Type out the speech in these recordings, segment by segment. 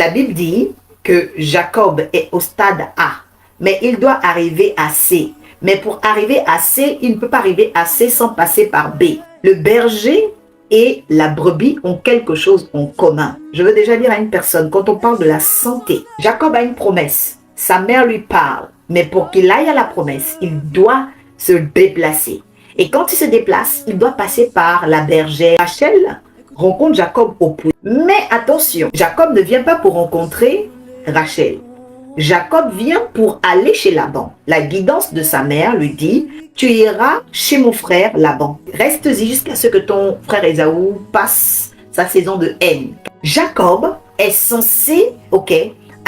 La Bible dit que Jacob est au stade A, mais il doit arriver à C. Mais pour arriver à C, il ne peut pas arriver à C sans passer par B. Le berger et la brebis ont quelque chose en commun. Je veux déjà dire à une personne, quand on parle de la santé, Jacob a une promesse. Sa mère lui parle, mais pour qu'il aille à la promesse, il doit se déplacer. Et quand il se déplace, il doit passer par la bergère. Rachel rencontre Jacob au puits. Mais attention, Jacob ne vient pas pour rencontrer Rachel. Jacob vient pour aller chez Laban. La guidance de sa mère lui dit, tu iras chez mon frère Laban. Reste-y jusqu'à ce que ton frère Ésaü passe sa saison de haine. Jacob est censé,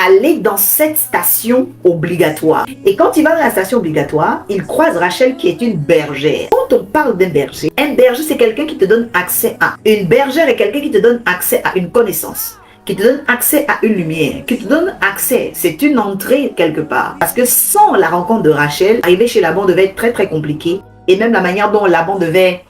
aller dans cette station obligatoire. Et quand il va dans la station obligatoire, il croise Rachel qui est une bergère. Quand on parle d'un berger, un berger c'est quelqu'un qui te donne accès à. Une bergère est quelqu'un qui te donne accès à une connaissance, qui te donne accès à une lumière, qui te donne accès. C'est une entrée quelque part. Parce que sans la rencontre de Rachel, arriver chez Laban devait être très très compliqué. Et même la manière dont Laban devait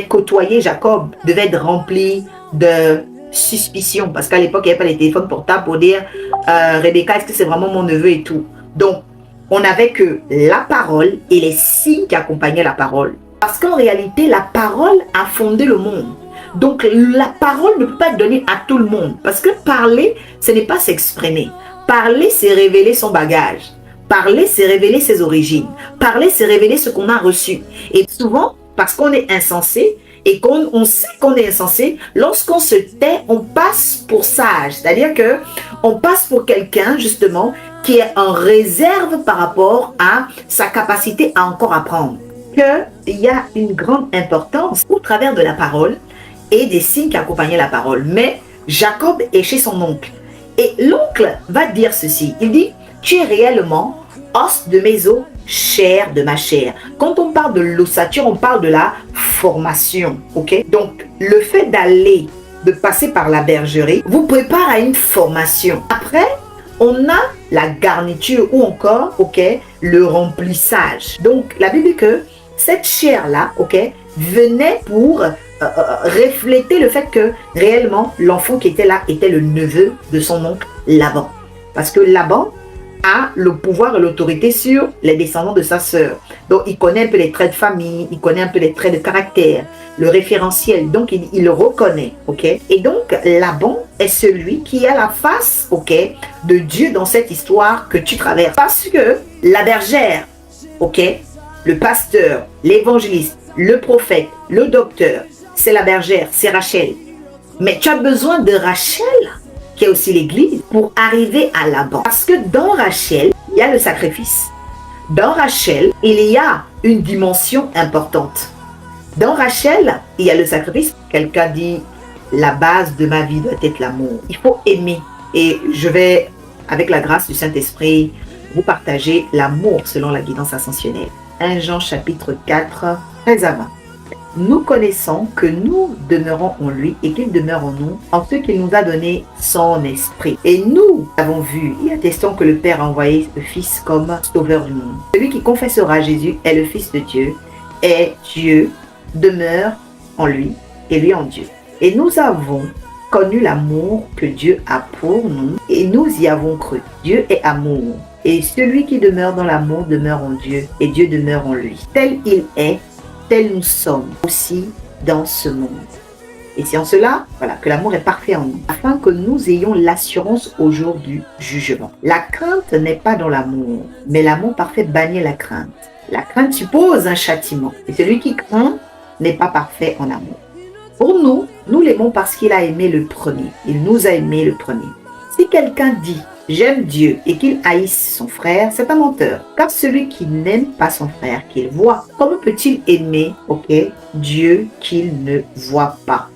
côtoyer Jacob devait être remplie de suspicion, parce qu'à l'époque il n'y avait pas les téléphones portables pour dire Rebecca, est-ce que c'est vraiment mon neveu et tout. Donc on n'avait que la parole et les signes qui accompagnaient la parole, parce qu'en réalité la parole a fondé le monde. Donc la parole ne peut pas être donnée à tout le monde, parce que parler ce n'est pas s'exprimer. Parler c'est révéler son bagage, parler c'est révéler ses origines, parler c'est révéler ce qu'on a reçu. Et souvent parce qu'on est insensé et qu'on sait qu'on est insensé, lorsqu'on se tait, on passe pour sage. C'est-à-dire que on passe pour quelqu'un, justement, qui est en réserve par rapport à sa capacité à encore apprendre. Qu'il y a une grande importance au travers de la parole et des signes qui accompagnaient la parole. Mais Jacob est chez son oncle. Et l'oncle va dire ceci. Il dit, tu es réellement os de mes os, chair de ma chair. Quand on parle de l'ossature, on parle de la formation, Donc, le fait de passer par la bergerie, vous prépare à une formation. Après, on a la garniture ou encore, le remplissage. Donc, la Bible dit que cette chair-là, venait pour refléter le fait que réellement, l'enfant qui était là était le neveu de son oncle Laban. Parce que Laban a le pouvoir et l'autorité sur les descendants de sa sœur. Donc, il connaît un peu les traits de famille, il connaît un peu les traits de caractère, le référentiel. Donc, il le reconnaît, Et donc, Laban est celui qui a la face, de Dieu dans cette histoire que tu traverses. Parce que la bergère, le pasteur, l'évangéliste, le prophète, le docteur, c'est la bergère, c'est Rachel. Mais tu as besoin de Rachel, qui est aussi l'église, pour arriver à Laban. Parce que dans Rachel, il y a le sacrifice. Dans Rachel, il y a une dimension importante. Dans Rachel, il y a le sacrifice. Quelqu'un dit, la base de ma vie doit être l'amour. Il faut aimer. Et je vais, avec la grâce du Saint-Esprit, vous partager l'amour selon la guidance ascensionnelle. 1 Jean chapitre 4, 13 à 20. Nous connaissons que nous demeurons en lui et qu'il demeure en nous, en ce qu'il nous a donné son esprit. Et nous avons vu et attestons que le Père a envoyé le Fils comme sauveur du monde. Celui qui confessera Jésus est le Fils de Dieu, est Dieu, demeure en lui et lui en Dieu. Et nous avons connu l'amour que Dieu a pour nous et nous y avons cru. Dieu est amour. Et celui qui demeure dans l'amour demeure en Dieu et Dieu demeure en lui. Tel il est, tel nous sommes aussi dans ce monde. Et c'est en cela, que l'amour est parfait en nous, afin que nous ayons l'assurance au jour du jugement. La crainte n'est pas dans l'amour, mais l'amour parfait bannit la crainte. La crainte suppose un châtiment, et celui qui craint n'est pas parfait en amour. Pour nous, nous l'aimons parce qu'il a aimé le premier. Il nous a aimé le premier. Si quelqu'un dit « j'aime Dieu » et qu'il haïsse son frère, c'est un menteur. Car celui qui n'aime pas son frère qu'il voit, comment peut-il aimer Dieu qu'il ne voit pas?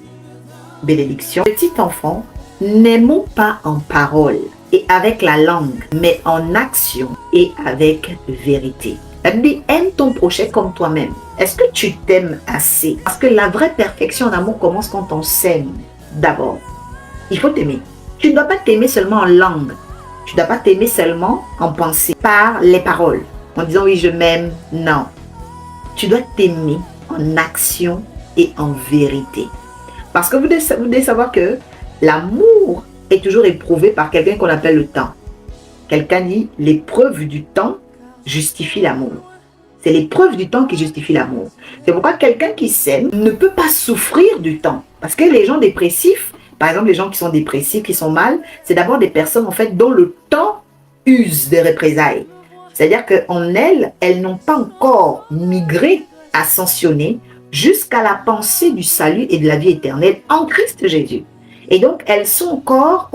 Bénédiction. Petit enfant, n'aimons pas en parole et avec la langue, mais en action et avec vérité. La Bible dit, aime ton prochain comme toi-même. Est-ce que tu t'aimes assez? Parce que la vraie perfection en amour commence quand on s'aime. D'abord, il faut t'aimer. Tu ne dois pas t'aimer seulement en langue. Tu ne dois pas t'aimer seulement en pensée, par les paroles. En disant oui, je m'aime. Non. Tu dois t'aimer en action et en vérité. Parce que vous devez savoir que l'amour est toujours éprouvé par quelqu'un qu'on appelle le temps. Quelqu'un dit, l'épreuve du temps justifie l'amour. C'est l'épreuve du temps qui justifie l'amour. C'est pourquoi quelqu'un qui s'aime ne peut pas souffrir du temps. Parce que les gens dépressifs, par exemple les gens qui sont dépressifs, qui sont mal, c'est d'abord des personnes en fait dont le temps use des représailles. C'est-à-dire qu'en elles n'ont pas encore migré, ascensionné, jusqu'à la pensée du salut et de la vie éternelle en Christ Jésus. Et donc elles sont encore,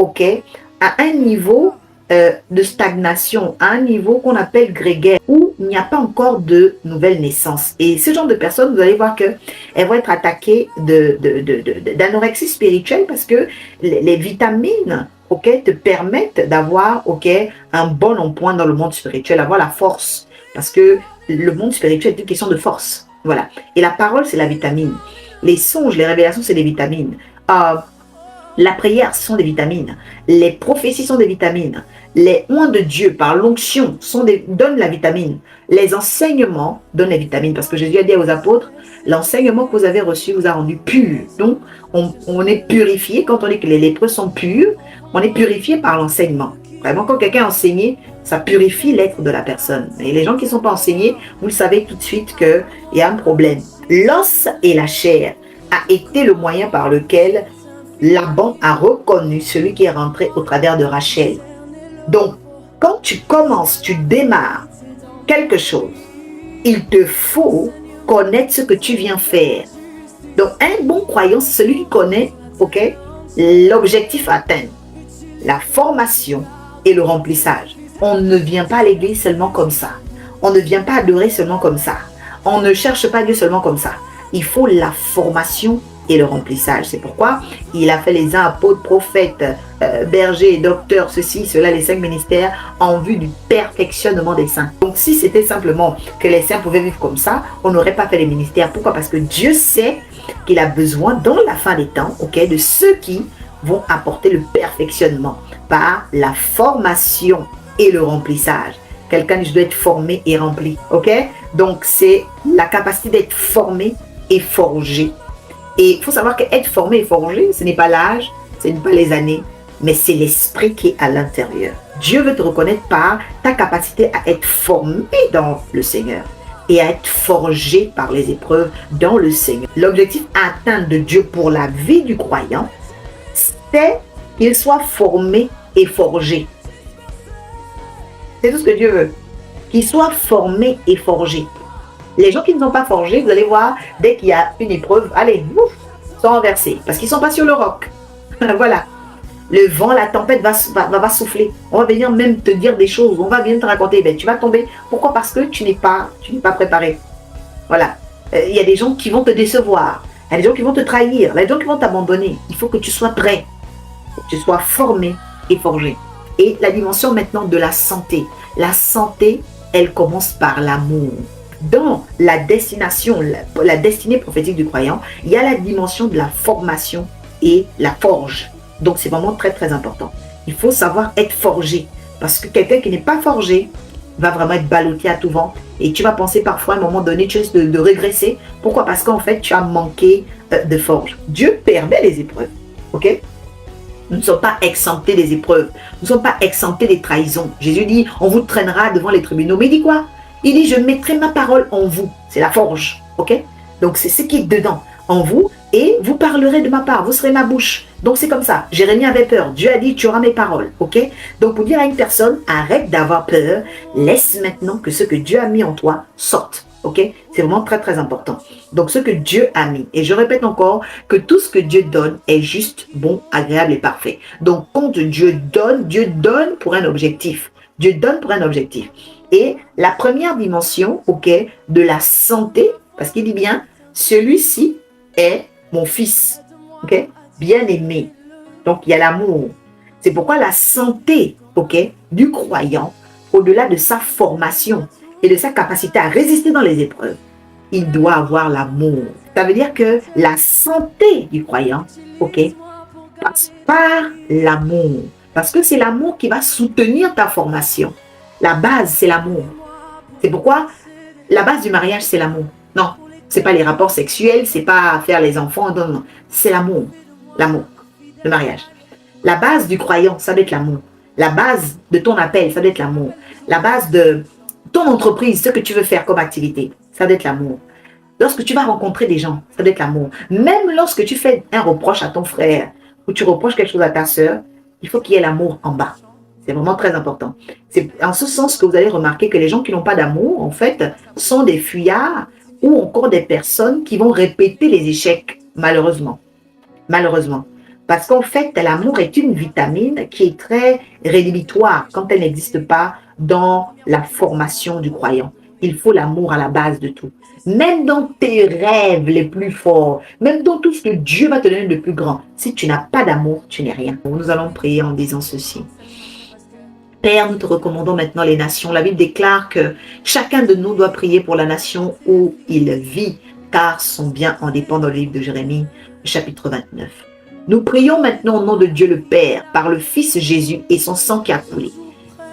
à un niveau de stagnation, à un niveau qu'on appelle grégaire, où il n'y a pas encore de nouvelle naissance. Et ce genre de personnes, vous allez voir qu'elles vont être attaquées d'anorexie spirituelle parce que les vitamines te permettent d'avoir un bon emploi dans le monde spirituel, avoir la force. Parce que le monde spirituel est une question de force. Voilà. Et la parole, c'est la vitamine. Les songes, les révélations, c'est des vitamines. La prière, ce sont des vitamines. Les prophéties sont des vitamines. Les oins de Dieu par l'onction donnent la vitamine. Les enseignements donnent les vitamines. Parce que Jésus a dit aux apôtres, l'enseignement que vous avez reçu vous a rendu pur. Donc, on est purifié. Quand on dit que les lépreux sont purs, on est purifié par l'enseignement. Vraiment, quand quelqu'un a enseigné, ça purifie l'être de la personne. Et les gens qui ne sont pas enseignés, vous le savez tout de suite qu'il y a un problème. L'os et la chair a été le moyen par lequel Laban a reconnu celui qui est rentré au travers de Rachel. Donc, quand tu commences, tu démarres quelque chose, il te faut connaître ce que tu viens faire. Donc, un bon croyant, c'est celui qui connaît, l'objectif à atteindre, la formation et le remplissage. On ne vient pas à l'église seulement comme ça. On ne vient pas adorer seulement comme ça. On ne cherche pas Dieu seulement comme ça. Il faut la formation et le remplissage. C'est pourquoi il a fait les uns apôtres, prophètes, bergers, docteurs, ceci, cela, les 5 ministères, en vue du perfectionnement des saints. Donc si c'était simplement que les saints pouvaient vivre comme ça, on n'aurait pas fait les ministères. Pourquoi? Parce que Dieu sait qu'il a besoin, dans la fin des temps, de ceux qui vont apporter le perfectionnement par la formation et le remplissage. Quelqu'un doit être formé et rempli. Donc c'est la capacité d'être formé et forgé. Et il faut savoir qu'être formé et forgé, ce n'est pas l'âge, ce n'est pas les années, mais c'est l'esprit qui est à l'intérieur. Dieu veut te reconnaître par ta capacité à être formé dans le Seigneur et à être forgé par les épreuves dans le Seigneur. L'objectif à atteindre de Dieu pour la vie du croyant, c'est qu'il soit formé et forgé. C'est tout ce que Dieu veut, qu'il soit formé et forgé. Les gens qui ne sont pas forgés, vous allez voir, dès qu'il y a une épreuve, allez, sont renversés. Parce qu'ils ne sont pas sur le roc. Voilà. Le vent, la tempête va souffler. On va venir même te dire des choses. On va venir te raconter. Tu vas tomber. Pourquoi? Parce que tu n'es pas préparé. Voilà. Il y a des gens qui vont te décevoir. Il y a des gens qui vont te trahir. Il y a des gens qui vont t'abandonner. Il faut que tu sois prêt. Que tu sois formé et forgé. Et la dimension maintenant de la santé. La santé, elle commence par l'amour. Dans la destination, la destinée prophétique du croyant, il y a la dimension de la formation et la forge. Donc c'est vraiment très très important. Il faut savoir être forgé. Parce que quelqu'un qui n'est pas forgé va vraiment être ballotté à tout vent. Et tu vas penser parfois à un moment donné, tu risques de régresser. Pourquoi? Parce qu'en fait, tu as manqué de forge. Dieu permet les épreuves. Nous ne sommes pas exemptés des épreuves. Nous ne sommes pas exemptés des trahisons. Jésus dit, on vous traînera devant les tribunaux. Mais il dit quoi? Il dit, je mettrai ma parole en vous. C'est la forge. Donc, c'est ce qui est dedans, en vous. Et vous parlerez de ma part. Vous serez ma bouche. Donc, c'est comme ça. Jérémie avait peur. Dieu a dit, tu auras mes paroles. Donc, pour dire à une personne, arrête d'avoir peur. Laisse maintenant que ce que Dieu a mis en toi sorte. C'est vraiment très, très important. Donc, ce que Dieu a mis. Et je répète encore que tout ce que Dieu donne est juste, bon, agréable et parfait. Donc, quand Dieu donne pour un objectif. Dieu donne pour un objectif. Et la première dimension, de la santé, parce qu'il dit bien, celui-ci est mon fils, bien aimé. Donc, il y a l'amour. C'est pourquoi la santé, du croyant, au-delà de sa formation et de sa capacité à résister dans les épreuves, il doit avoir l'amour. Ça veut dire que la santé du croyant, passe par l'amour. Parce que c'est l'amour qui va soutenir ta formation. La base, c'est l'amour. C'est pourquoi la base du mariage, c'est l'amour. Non, c'est pas les rapports sexuels, c'est pas faire les enfants, non. C'est l'amour. L'amour, le mariage. La base du croyant, ça doit être l'amour. La base de ton appel, ça doit être l'amour. La base de ton entreprise, ce que tu veux faire comme activité, ça doit être l'amour. Lorsque tu vas rencontrer des gens, ça doit être l'amour. Même lorsque tu fais un reproche à ton frère ou tu reproches quelque chose à ta sœur, il faut qu'il y ait l'amour en bas. C'est vraiment très important. C'est en ce sens que vous allez remarquer que les gens qui n'ont pas d'amour, en fait, sont des fuyards ou encore des personnes qui vont répéter les échecs, malheureusement. Malheureusement. Parce qu'en fait, l'amour est une vitamine qui est très rédhibitoire quand elle n'existe pas dans la formation du croyant. Il faut l'amour à la base de tout. Même dans tes rêves les plus forts, même dans tout ce que Dieu va te donner de plus grand, si tu n'as pas d'amour, tu n'es rien. Nous allons prier en disant ceci. Père, nous te recommandons maintenant les nations. La Bible déclare que chacun de nous doit prier pour la nation où il vit, car son bien en dépend dans le livre de Jérémie, chapitre 29. Nous prions maintenant au nom de Dieu le Père, par le Fils Jésus et son sang qui a coulé,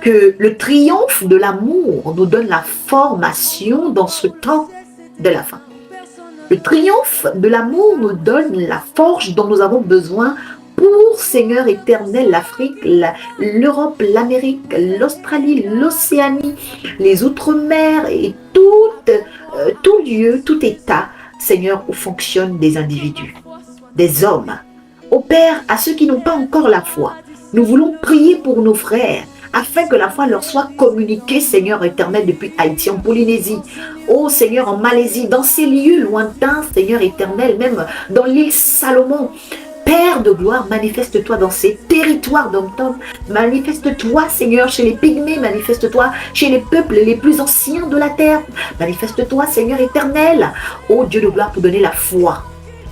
que le triomphe de l'amour nous donne la formation dans ce temps de la fin. Le triomphe de l'amour nous donne la forge dont nous avons besoin pour, Seigneur éternel, l'Afrique, l'Europe, l'Amérique, l'Australie, l'Océanie, les Outre-mer et tout lieu, tout état, Seigneur, où fonctionnent des individus, des hommes. Ô Père, à ceux qui n'ont pas encore la foi, nous voulons prier pour nos frères, afin que la foi leur soit communiquée, Seigneur éternel, depuis Haïti, en Polynésie, ô Seigneur, en Malaisie, dans ces lieux lointains, Seigneur éternel, même dans l'île Salomon. Père de gloire, manifeste-toi dans ces territoires d'hommes. Manifeste-toi, Seigneur, chez les Pygmées. Manifeste-toi chez les peuples les plus anciens de la terre. Manifeste-toi, Seigneur éternel, ô Dieu de gloire, pour donner la foi.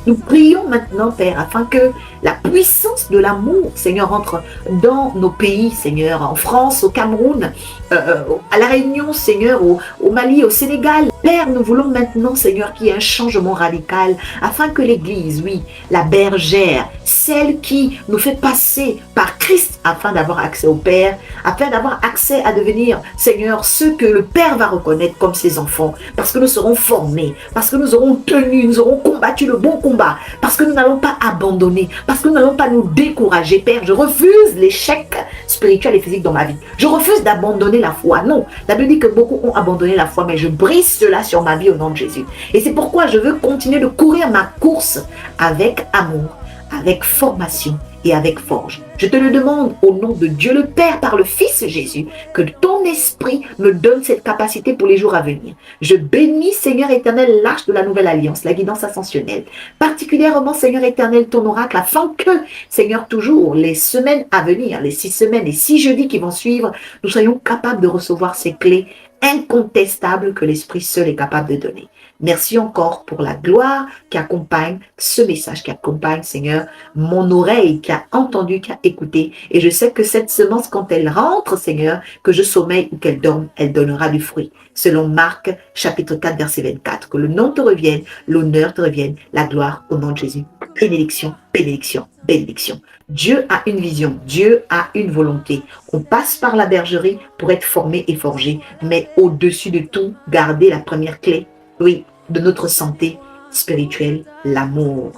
Nous prions maintenant, Père, afin que la puissance de l'amour, Seigneur, entre dans nos pays, Seigneur, en France, au Cameroun, à La Réunion, Seigneur, au Mali, au Sénégal. Père, nous voulons maintenant, Seigneur, qu'il y ait un changement radical, afin que l'Église, oui, la bergère, celle qui nous fait passer par Christ, afin d'avoir accès au Père, afin d'avoir accès à devenir, Seigneur, ceux que le Père va reconnaître comme ses enfants, parce que nous serons formés, parce que nous aurons tenu, nous aurons combattu le bon combat, parce que nous n'allons pas abandonner, parce que nous n'allons pas nous décourager. Père, je refuse l'échec spirituel et physique dans ma vie. Je refuse d'abandonner la foi. Non, la Bible dit que beaucoup ont abandonné la foi, mais je brise cela sur ma vie au nom de Jésus. Et c'est pourquoi je veux continuer de courir ma course avec amour, avec formation et avec forge. Je te le demande au nom de Dieu le Père par le Fils Jésus, que ton esprit me donne cette capacité pour les jours à venir. Je bénis, Seigneur éternel, l'arche de la nouvelle alliance, la guidance ascensionnelle. Particulièrement, Seigneur éternel, ton oracle, afin que, Seigneur, toujours, les semaines à venir, les 6 semaines et 6 jeudis qui vont suivre, nous soyons capables de recevoir ces clés incontestables que l'Esprit seul est capable de donner. Merci encore pour la gloire qui accompagne ce message, qui accompagne, Seigneur, mon oreille qui a entendu, qui a écouté. Et je sais que cette semence, quand elle rentre, Seigneur, que je sommeille ou qu'elle dorme, elle donnera du fruit. Selon Marc, chapitre 4, verset 24. Que le nom te revienne, l'honneur te revienne, la gloire au nom de Jésus. Bénédiction, bénédiction, bénédiction. Dieu a une vision, Dieu a une volonté. On passe par la bergerie pour être formé et forgé, mais au-dessus de tout, garder la première clé, oui, de notre santé spirituelle, l'amour.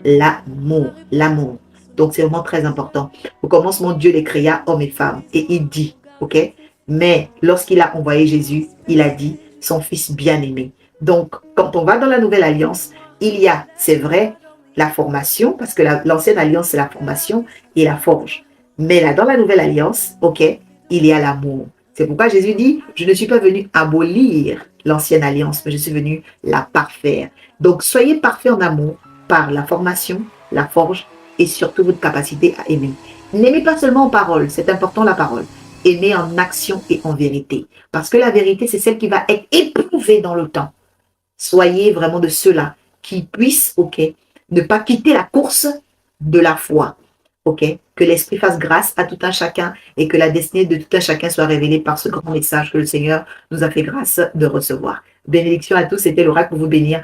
L'amour, l'amour. Donc c'est vraiment très important. Au commencement, Dieu les créa, hommes et femmes, et il dit, ok? Mais lorsqu'il a envoyé Jésus, il a dit, son fils bien-aimé. Donc, quand on va dans la nouvelle alliance, il y a, c'est vrai, la formation, parce que l'ancienne alliance, c'est la formation et la forge. Mais là, dans la nouvelle alliance, ok, il y a l'amour. C'est pourquoi Jésus dit, je ne suis pas venu abolir l'ancienne alliance, mais je suis venu la parfaire. Donc, soyez parfaits en amour par la formation, la forge et surtout votre capacité à aimer. N'aimez pas seulement en parole, c'est important la parole. Aimez en action et en vérité. Parce que la vérité, c'est celle qui va être éprouvée dans le temps. Soyez vraiment de ceux-là qui puissent, ok, ne pas quitter la course de la foi. Ok, que l'Esprit fasse grâce à tout un chacun et que la destinée de tout un chacun soit révélée par ce grand message que le Seigneur nous a fait grâce de recevoir. Bénédiction à tous, c'était l'oracle pour vous bénir.